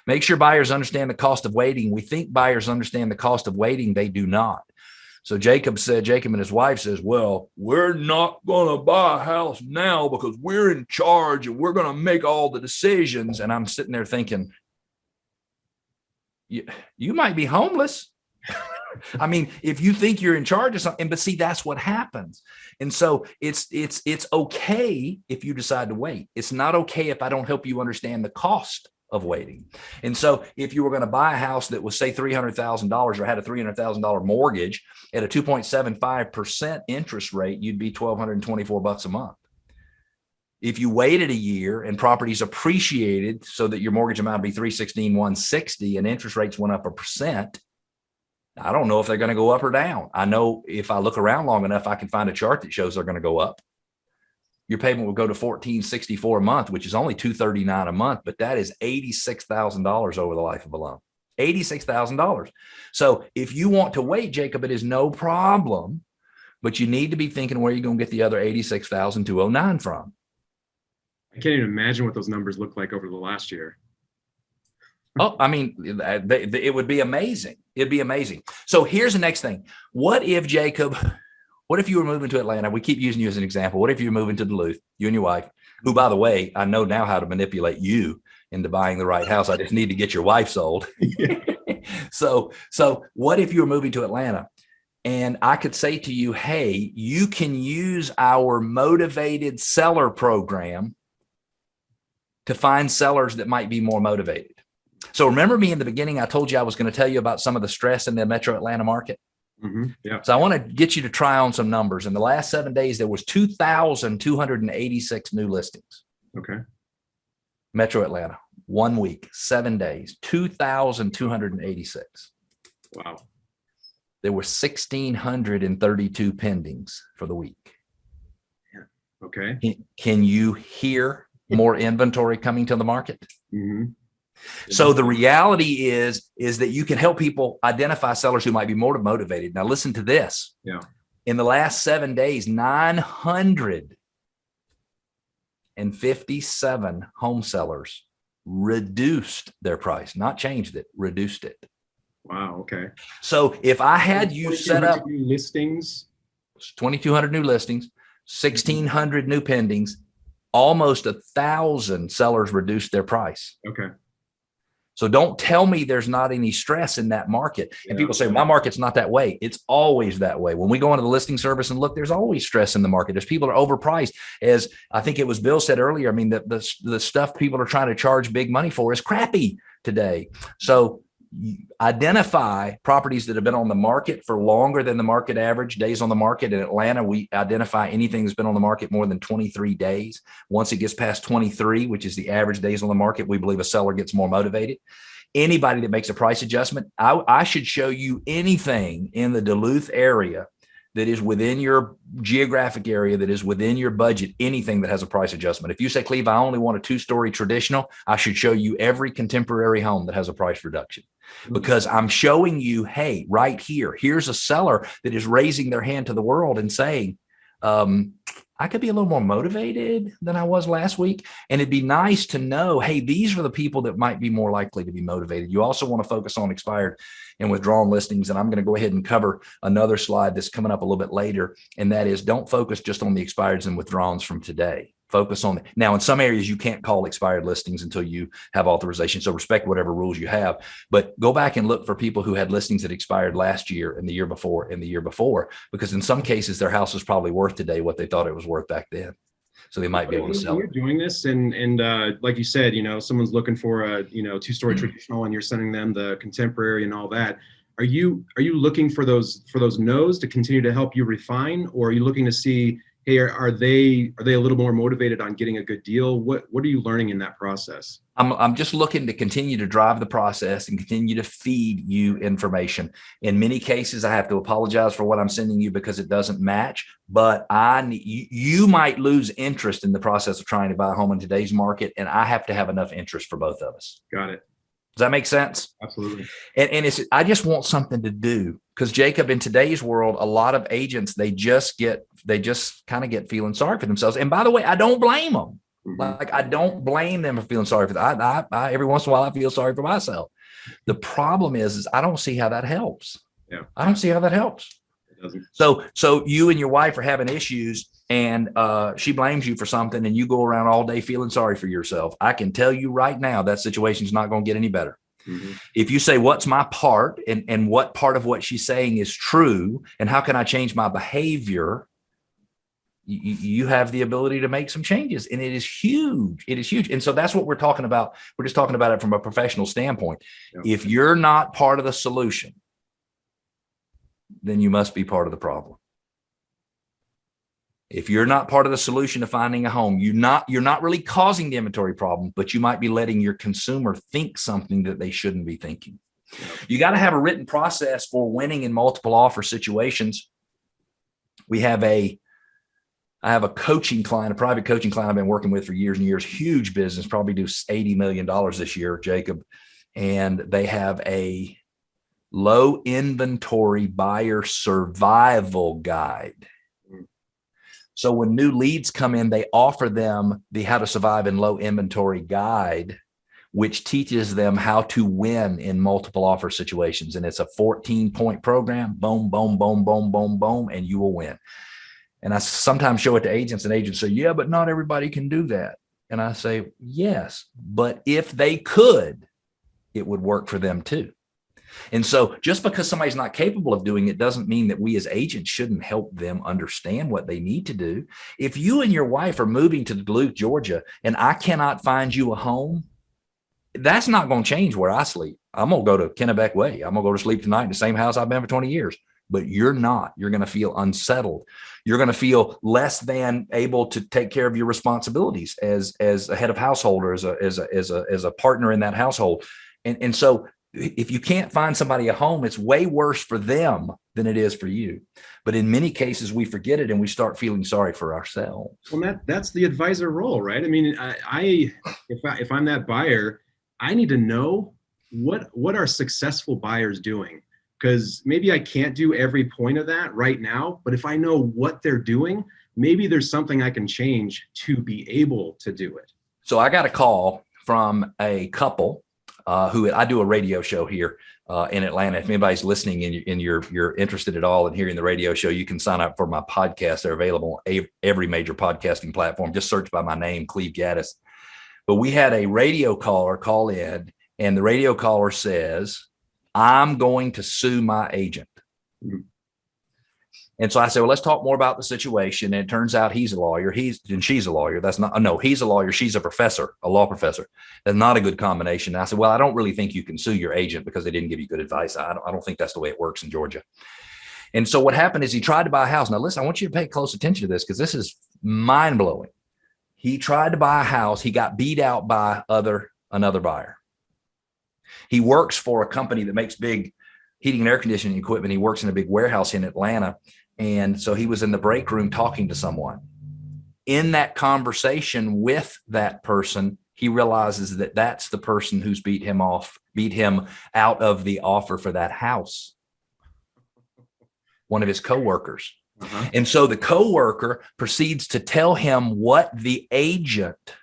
Make sure buyers understand the cost of waiting. We think buyers understand the cost of waiting. They do not. So Jacob and his wife says, well, we're not going to buy a house now because we're in charge and we're going to make all the decisions. And I'm sitting there thinking, you might be homeless. I mean, if you think you're in charge of something, but see, that's what happens. And so it's okay if you decide to wait. It's not okay if I don't help you understand the cost of waiting. And so if you were going to buy a house that was, say, $300,000 or had a $300,000 mortgage at a 2.75% interest rate, you'd be $1,224 a month. If you waited a year and properties appreciated so that your mortgage amount would be $316,160 and interest rates went up 1%, I don't know if they're going to go up or down. I know if I look around long enough, I can find a chart that shows they're going to go up. Your payment will go to $1,464 a month, which is only $239 a month, but that is $86,000 over the life of a loan. $86,000. So if you want to wait, Jacob, it is no problem, but you need to be thinking where you're going to get the other $86,209 from. I can't even imagine what those numbers look like over the last year. Oh, I mean, it would be amazing. It'd be amazing. So here's the next thing. What if you were moving to Atlanta? We keep using you as an example. What if you're moving to Duluth, you and your wife, who, by the way, I know now how to manipulate you into buying the right house. I just need to get your wife sold. So what if you were moving to Atlanta and I could say to you, hey, you can use our motivated seller program to find sellers that might be more motivated. So remember me in the beginning, I told you I was going to tell you about some of the stress in the metro Atlanta market. Mm-hmm. Yeah. So I want to get you to try on some numbers. In the last 7 days, there was 2,286 new listings. Okay. Metro Atlanta, 1 week, 7 days, 2,286. Wow. There were 1,632 pendings for the week. Yeah. Okay. Can you hear more inventory coming to the market? Mm-hmm. So the reality is that you can help people identify sellers who might be more motivated. Now listen to this. Yeah. In the last 7 days, 957 home sellers reduced their price, not changed it, reduced it. Wow. Okay. So if I had you set up new listings, 2,200 new listings, 1,600 new pendings, almost 1,000 sellers reduced their price. Okay. So don't tell me there's not any stress in that market. And people say, my market's not that way. It's always that way. When we go into the listing service and look, there's always stress in the market. There's people are overpriced. As I think it was Bill said earlier, I mean, the stuff people are trying to charge big money for is crappy today. So identify properties that have been on the market for longer than the market average days on the market. In Atlanta, we identify anything that's been on the market more than 23 days. Once it gets past 23, which is the average days on the market, we believe a seller gets more motivated. Anybody that makes a price adjustment, I should show you anything in the Duluth area that is within your geographic area, that is within your budget, anything that has a price adjustment. If you say, Cleve, I only want a 2-story traditional, I should show you every contemporary home that has a price reduction. Because I'm showing you, hey, right here, here's a seller that is raising their hand to the world and saying, I could be a little more motivated than I was last week. And it'd be nice to know, hey, these are the people that might be more likely to be motivated. You also want to focus on expired and withdrawn listings. And I'm going to go ahead and cover another slide that's coming up a little bit later. And that is, don't focus just on the expireds and withdrawns from today. Focus on it. Now, in some areas, you can't call expired listings until you have authorization. So respect whatever rules you have. But go back and look for people who had listings that expired last year and the year before and the year before, because in some cases, their house is probably worth today what they thought it was worth back then. So they might be able to sell it. You're doing this, and like you said, someone's looking for a two-story traditional, and you're sending them the contemporary and all that. Are you looking for those no's to continue to help you refine, or are you looking to see, hey, are they a little more motivated on getting a good deal? What are you learning in that process? I'm just looking to continue to drive the process and continue to feed you information. In many cases, I have to apologize for what I'm sending you because it doesn't match, but you might lose interest in the process of trying to buy a home in today's market, and I have to have enough interest for both of us. Got it. Does that make sense? Absolutely. And I just want something to do, because Jacob, in today's world, a lot of agents, they just kind of get feeling sorry for themselves. And by the way, I don't blame them. Mm-hmm. Like, I don't blame them for feeling sorry for that. I every once in a while, I feel sorry for myself. The problem is I don't see how that helps. Yeah. I don't see how that helps. It doesn't. So you and your wife are having issues, and she blames you for something, and you go around all day feeling sorry for yourself. I can tell you right now that situation's not going to get any better. Mm-hmm. If you say, what's my part, and what part of what she's saying is true, and how can I change my behavior, you have the ability to make some changes, and it is huge. It is huge. And so that's what we're talking about. We're just talking about it from a professional standpoint. Yep. If you're not part of the solution, then you must be part of the problem. If you're not part of the solution to finding a home, you're not really causing the inventory problem, but you might be letting your consumer think something that they shouldn't be thinking. Yep. You got to have a written process for winning in multiple offer situations. I have a coaching client, a private coaching client I've been working with for years and years, huge business, probably do $80 million this year, Jacob. And they have a low inventory buyer survival guide. So when new leads come in, they offer them the How to Survive in Low Inventory guide, which teaches them how to win in multiple offer situations. And it's a 14-point program, boom, boom, boom, boom, boom, boom, and you will win. And I sometimes show it to agents, and agents say, yeah, but not everybody can do that. And I say, yes, but if they could, it would work for them too. And so just because somebody's not capable of doing it doesn't mean that we as agents shouldn't help them understand what they need to do. If you and your wife are moving to Duluth, Georgia, and I cannot find you a home, that's not going to change where I sleep. I'm going to go to Kennebec Way. I'm going to go to sleep tonight in the same house I've been for 20 years. But you're not. You're going to feel unsettled. You're going to feel less than able to take care of your responsibilities as a head of household, or as a partner in that household. And so if you can't find somebody a home, it's way worse for them than it is for you. But in many cases, we forget it and we start feeling sorry for ourselves. Well, that's the advisor role, right? I mean, if I'm that buyer, I need to know what are successful buyers doing. Because maybe I can't do every point of that right now, but if I know what they're doing, maybe there's something I can change to be able to do it. So I got a call from a couple who I do a radio show here in Atlanta. If anybody's listening and you're interested at all in hearing the radio show, you can sign up for my podcast. They're available on every major podcasting platform. Just search by my name, Cleve Gaddis. But we had a radio caller call in, and the radio caller says, I'm going to sue my agent. Mm-hmm. And so I said, well, let's talk more about the situation. And it turns out he's a lawyer. And she's a lawyer. He's a lawyer. She's a professor, a law professor. That's not a good combination. And I said, well, I don't really think you can sue your agent because they didn't give you good advice. I don't think that's the way it works in Georgia. And so what happened is he tried to buy a house. Now, listen, I want you to pay close attention to this because this is mind blowing. He tried to buy a house. He got beat out by another buyer. He works for a company that makes big heating and air conditioning equipment. He works in a big warehouse in Atlanta. And so he was in the break room talking to someone. In that conversation with that person, he realizes that that's the person who's beat him out of the offer for that house. One of his coworkers. Uh-huh. And so the coworker proceeds to tell him what the agent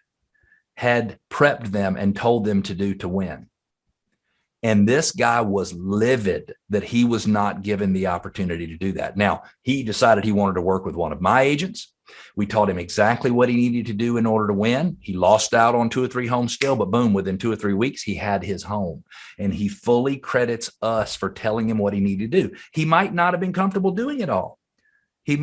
had prepped them and told them to do to win. And this guy was livid that he was not given the opportunity to do that. Now, he decided he wanted to work with one of my agents. We taught him exactly what he needed to do in order to win. He lost out on 2 or 3 homes still, but boom, within 2 or 3 weeks, he had his home. And he fully credits us for telling him what he needed to do. He might not have been comfortable doing it all. But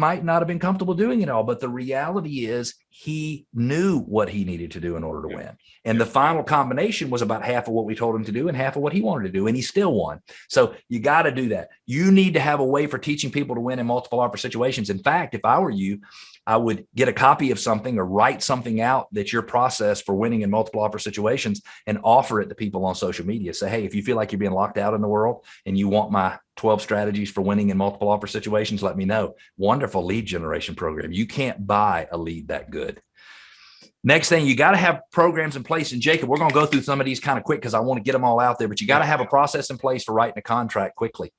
the reality is he knew what he needed to do in order to win. And the final combination was about half of what we told him to do and half of what he wanted to do. And he still won. So you got to do that. You need to have a way for teaching people to win in multiple offer situations. In fact, if I were you, I would get a copy of something or write something out that's your process for winning in multiple offer situations and offer it to people on social media. Say, hey, if you feel like you're being locked out in the world and you want my 12 strategies for winning in multiple offer situations, let me know. Wonderful lead generation program. You can't buy a lead that good. Next thing, you got to have programs in place. And Jacob, we're going to go through some of these kind of quick because I want to get them all out there, but you got to have a process in place for writing a contract quickly.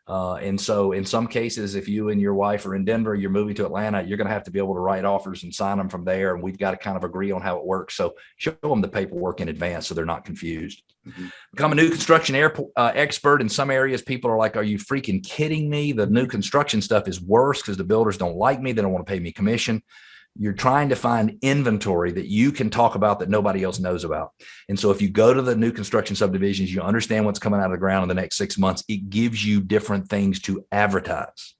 And so in some cases, if you and your wife are in Denver, you're moving to Atlanta, you're going to have to be able to write offers and sign them from there. And we've got to kind of agree on how it works. So show them the paperwork in advance so they're not confused. Become a new construction expert. In some areas, people are like, are you freaking kidding me? The new construction stuff is worse because the builders don't like me. They don't want to pay me commission. You're trying to find inventory that you can talk about that nobody else knows about. And so if you go to the new construction subdivisions, you understand what's coming out of the ground in the next 6 months, it gives you different things to advertise.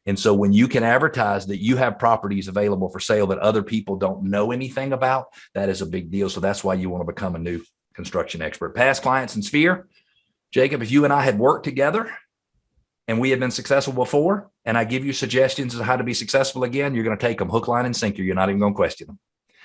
And so when you can advertise that you have properties available for sale that other people don't know anything about, that is a big deal. So that's why you want to become a new construction expert. Past clients and Sphere. Jacob, if you and I had worked together and we had been successful before, and I give you suggestions on how to be successful again, you're going to take them hook, line, and sinker. You're not even going to question them.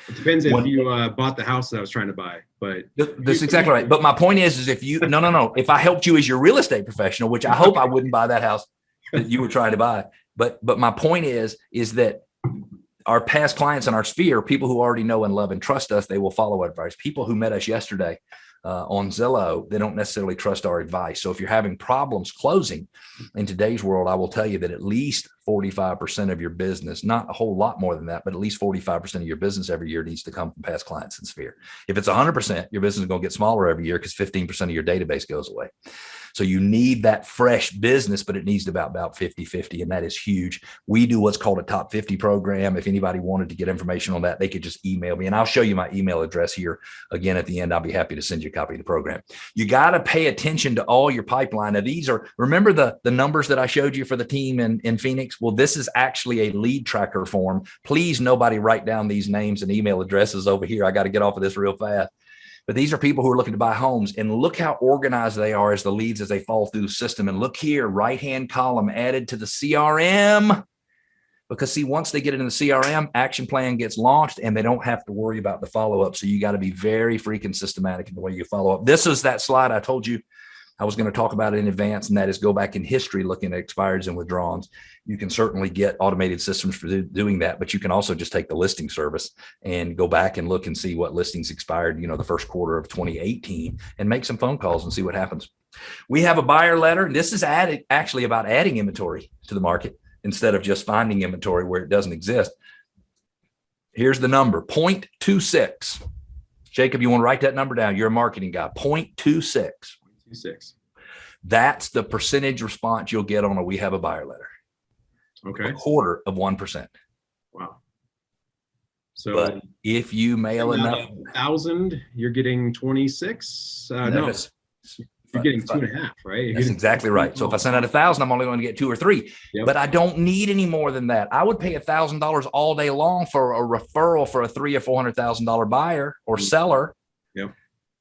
It depends if you bought the house that I was trying to buy, but that's exactly right. But my point is if you, no. If I helped you as your real estate professional, which I hope I wouldn't buy that house that you were trying to buy. But my point is that our past clients in our Sphere, people who already know and love and trust us, they will follow our advice. People who met us yesterday on Zillow, they don't necessarily trust our advice. So if you're having problems closing in today's world, I will tell you that at least 45% of your business, not a whole lot more than that, but at least 45% of your business every year needs to come from past clients in Sphere. If it's 100%, your business is going to get smaller every year because 15% of your database goes away. So you need that fresh business, but it needs to be about 50-50, and that is huge. We do what's called a top 50 program. If anybody wanted to get information on that, they could just email me, and I'll show you my email address here. Again, at the end, I'll be happy to send you a copy of the program. You got to pay attention to all your pipeline. Now, these are, remember the numbers that I showed you for the team in Phoenix? Well, this is actually a lead tracker form. Please, nobody write down these names and email addresses over here. I got to get off of this real fast. But these are people who are looking to buy homes, and look how organized they are as the leads as they fall through the system. And look here, right-hand column added to the CRM. Because see, once they get it in the CRM, action plan gets launched and they don't have to worry about the follow-up. So you got to be very freaking systematic in the way you follow up. This is that slide I told you I was going to talk about it in advance, and that is go back in history looking at expireds and withdrawals. You can certainly get automated systems for doing that, but you can also just take the listing service and go back and look and see what listings expired, the first quarter of 2018, and make some phone calls and see what happens. We have a buyer letter. This is actually about adding inventory to the market instead of just finding inventory where it doesn't exist. Here's the number, 0.26. Jacob, you want to write that number down? You're a marketing guy, 0.26. 0.26. That's the percentage response you'll get on a We Have a Buyer letter. Okay. 0.25%. Wow. So but if you mail enough, 1,000, you're getting 26. No, you're getting 2.5, right? That's exactly right. So if I send out 1,000, I'm only going to get 2 or 3. Yep. But I don't need any more than that. I would pay $1,000 all day long for a referral for a $300,000 or $400,000 buyer or seller. Yep.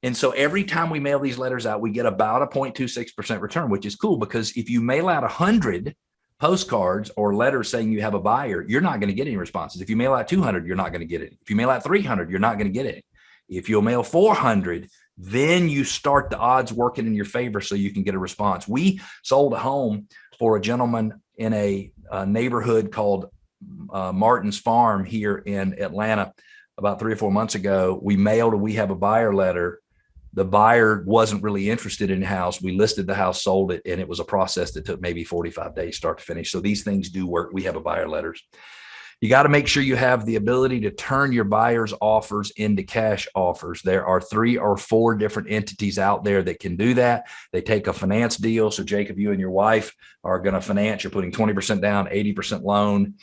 And so every time we mail these letters out, we get about a 0.26% return, which is cool, because if you mail out 100 postcards or letters saying you have a buyer, you're not going to get any responses. If you mail out 200, you're not going to get it. If you mail out 300, you're not going to get it. If you'll mail 400, then you start the odds working in your favor so you can get a response. We sold a home for a gentleman in a neighborhood called Martin's Farm here in Atlanta about 3 or 4 months ago. We mailed a We Have a Buyer letter. The buyer wasn't really interested in the house. We listed the house, sold it, and it was a process that took maybe 45 days start to finish. So these things do work. We Have a Buyer letters. You got to make sure you have the ability to turn your buyer's offers into cash offers. There are 3 or 4 different entities out there that can do that. They take a finance deal. So Jacob, you and your wife are going to finance. You're putting 20% down, 80% loan.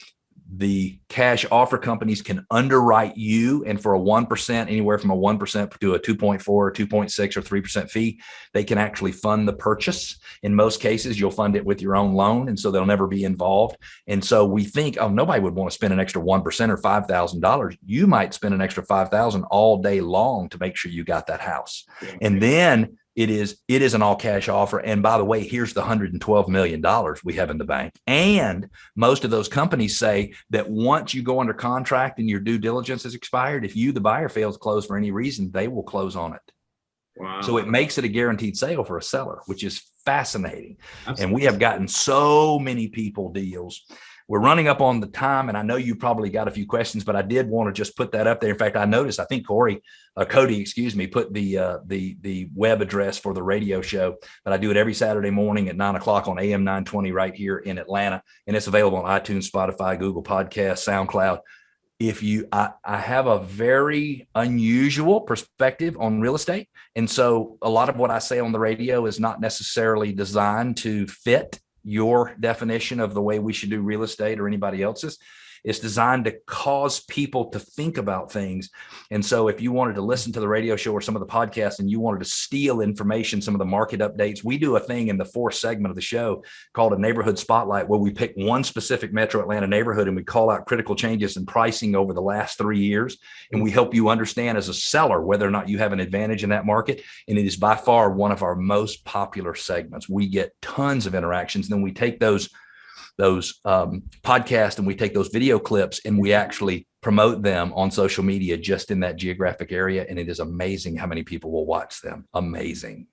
The cash offer companies can underwrite you, and for a 1%, anywhere from a 1% to a 2.4 or 2.6 or 3% fee, they can actually fund the purchase. In most cases, you'll fund it with your own loan, and so they'll never be involved. And so we think, oh, nobody would want to spend an extra 1% or $5,000. You might spend an extra $5,000 all day long to make sure you got that house. Yeah. And then it is an all cash offer. And by the way, here's the $112 million we have in the bank. And most of those companies say that once you go under contract and your due diligence is expired, if you, the buyer, fails to close for any reason, they will close on it. Wow. So it makes it a guaranteed sale for a seller, which is fascinating. Absolutely. And we have gotten so many people deals. We're running up on the time, and I know you probably got a few questions, but I did want to just put that up there. In fact, I noticed, I think Cody, put the web address for the radio show, but I do it every Saturday morning at 9:00 on AM 920 right here in Atlanta. And it's available on iTunes, Spotify, Google Podcasts, SoundCloud. I have a very unusual perspective on real estate. And so a lot of what I say on the radio is not necessarily designed to fit your definition of the way we should do real estate or anybody else's. It's designed to cause people to think about things. And so if you wanted to listen to the radio show or some of the podcasts and you wanted to steal information, some of the market updates, we do a thing in the 4th segment of the show called a neighborhood spotlight, where we pick one specific metro Atlanta neighborhood and we call out critical changes in pricing over the last 3 years. And we help you understand as a seller whether or not you have an advantage in that market. And it is by far one of our most popular segments. We get tons of interactions. And then we take those podcasts and we take those video clips and we actually promote them on social media just in that geographic area. And it is amazing how many people will watch them. Amazing.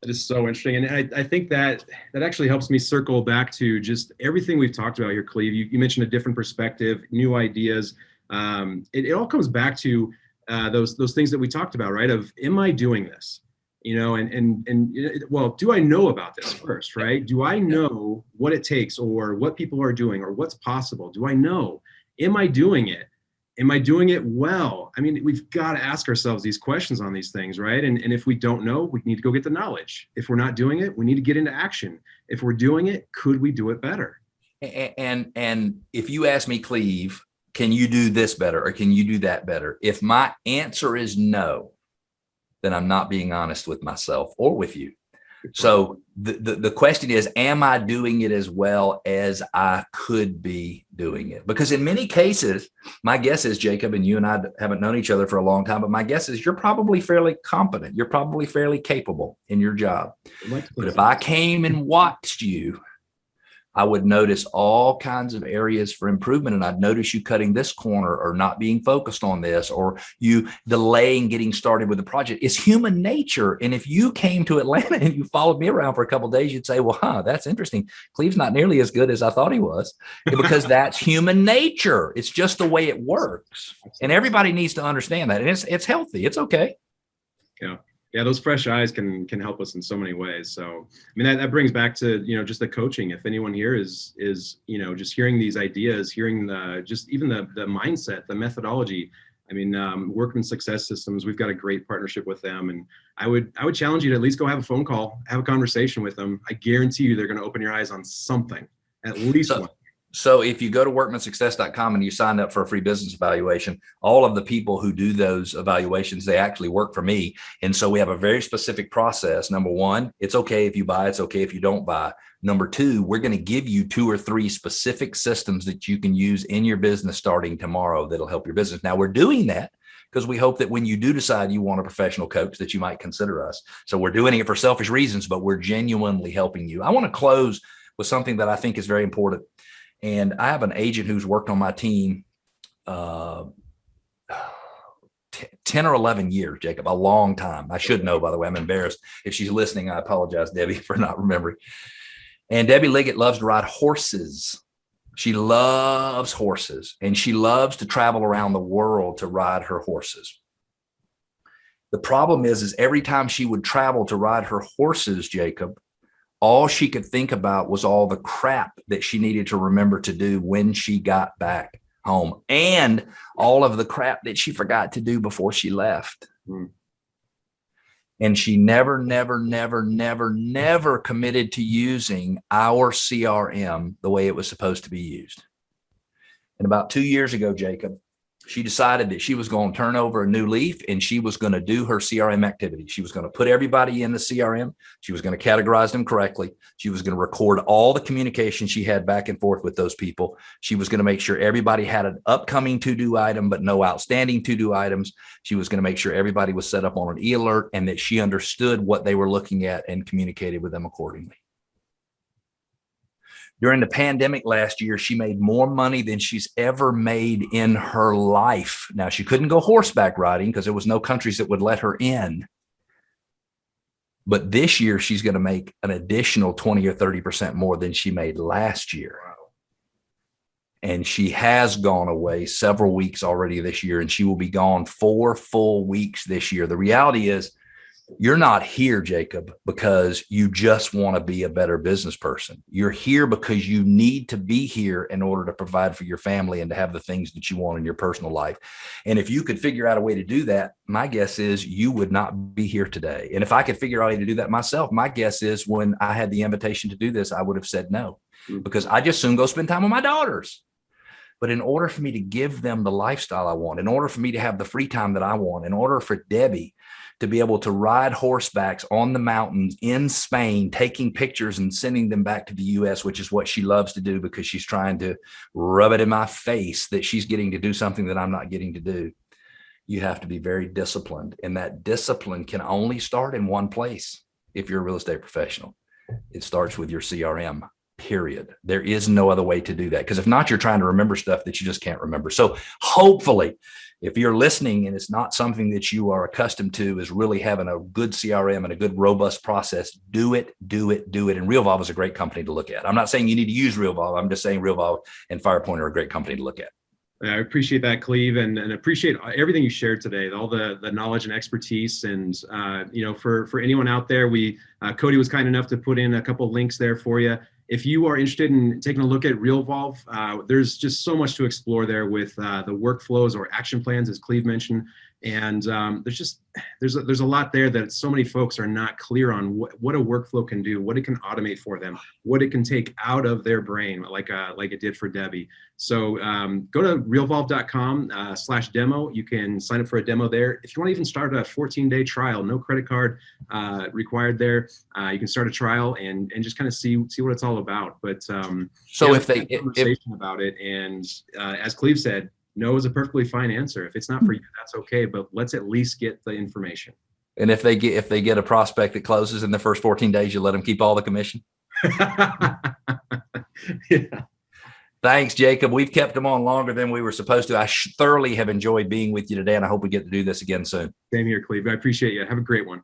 That is so interesting. And I think that actually helps me circle back to just everything we've talked about here, Cleve. You mentioned a different perspective, new ideas. It all comes back to those things that we talked about, right? Of, am I doing this? Well, do I know about this first, right? Do I know what it takes or what people are doing or what's possible? Do I know? Am I doing it? Am I doing it well? I mean, we've got to ask ourselves these questions on these things, right? And if we don't know, we need to go get the knowledge. If we're not doing it, we need to get into action. If we're doing it, could we do it better? And if you ask me, Cleve, can you do this better or can you do that better? If my answer is no, then I'm not being honest with myself or with you. So the question is, am I doing it as well as I could be doing it? Because in many cases, my guess is, Jacob, and you and I haven't known each other for a long time, but my guess is you're probably fairly competent. You're probably fairly capable in your job. But if I came and watched you, I would notice all kinds of areas for improvement. And I'd notice you cutting this corner or not being focused on this, or you delaying getting started with the project. It's human nature. And if you came to Atlanta and you followed me around for a couple of days, you'd say, well, that's interesting. Cleve's not nearly as good as I thought he was, because that's human nature. It's just the way it works. And everybody needs to understand that. And it's healthy. It's okay. Yeah, those fresh eyes can help us in so many ways. So, I mean, that brings back to, just the coaching. If anyone here is just hearing these ideas, hearing just even the mindset, the methodology. I mean, Workman Success Systems, we've got a great partnership with them. And I would challenge you to at least go have a phone call, have a conversation with them. I guarantee you they're going to open your eyes on something, at least one. So if you go to workmansuccess.com and you sign up for a free business evaluation, all of the people who do those evaluations, they actually work for me. And so we have a very specific process. Number one, it's okay if you buy, it's okay if you don't buy. Number two, we're going to give you 2 or 3 specific systems that you can use in your business starting tomorrow that'll help your business. Now, we're doing that because we hope that when you do decide you want a professional coach, that you might consider us. So we're doing it for selfish reasons, but we're genuinely helping you. I want to close with something that I think is very important. And I have an agent who's worked on my team 10 or 11 years, Jacob, a long time. I should know, by the way. I'm embarrassed. If she's listening, I apologize, Debbie, for not remembering. And Debbie Liggett loves to ride horses. She loves horses, and she loves to travel around the world to ride her horses. The problem is every time she would travel to ride her horses, Jacob, all she could think about was all the crap that she needed to remember to do when she got back home, and all of the crap that she forgot to do before she left. And she never committed to using our CRM the way it was supposed to be used. And about 2 years ago, Jacob, she decided that she was going to turn over a new leaf, and she was going to do her CRM activity. She was going to put everybody in the CRM. She was going to categorize them correctly. She was going to record all the communication she had back and forth with those people. She was going to make sure everybody had an upcoming to-do item, but no outstanding to-do items. She was going to make sure everybody was set up on an e-alert, and that she understood what they were looking at and communicated with them accordingly. During the pandemic last year, she made more money than she's ever made in her life. Now, she couldn't go horseback riding because there was no countries that would let her in. But this year, she's going to make an additional 20 or 30% more than she made last year. And she has gone away several weeks already this year, and she will be gone 4 full weeks this year. The reality is, you're not here, Jacob, because you just want to be a better business person. You're here because you need to be here in order to provide for your family and to have the things that you want in your personal life. And if you could figure out a way to do that, my guess is you would not be here today. And if I could figure out a way to do that myself, my guess is when I had the invitation to do this, I would have said no, because I just soon go spend time with my daughters. But in order for me to give them the lifestyle I want, in order for me to have the free time that I want, in order for Debbie to be able to ride horsebacks on the mountains in Spain, taking pictures and sending them back to the US, which is what she loves to do because she's trying to rub it in my face that she's getting to do something that I'm not getting to do. You have to be very disciplined. And that discipline can only start in one place if you're a real estate professional. It starts with your CRM, period. There is no other way to do that. Because if not, you're trying to remember stuff that you just can't remember. So hopefully, if you're listening and it's not something that you are accustomed to, is really having a good CRM and a good robust process, do it. And Realvolve is a great company to look at. I'm not saying you need to use Realvolve. I'm just saying Realvolve and FirePoint are a great company to look at. I appreciate that, Cleve, and appreciate everything you shared today, all the knowledge and expertise. And, for anyone out there, Cody was kind enough to put in a couple links there for you. If you are interested in taking a look at Realvolve, there's just so much to explore there with the workflows or action plans, as Cleve mentioned. And there's a lot there that so many folks are not clear on what a workflow can do, what it can automate for them, what it can take out of their brain, like it did for Debbie. So go to realvolve.com/demo. You can sign up for a demo there. If you want to even start a 14-day trial, no credit card required there. You can start a trial and just kind of see what it's all about. But so if they conversation about it, and as Cleve said, no is a perfectly fine answer. If it's not for you, that's okay. But let's at least get the information. And if they get a prospect that closes in the first 14 days, you let them keep all the commission. Yeah. Thanks, Jacob. We've kept them on longer than we were supposed to. I thoroughly have enjoyed being with you today, and I hope we get to do this again soon. Same here, Cleve. I appreciate you. Have a great one.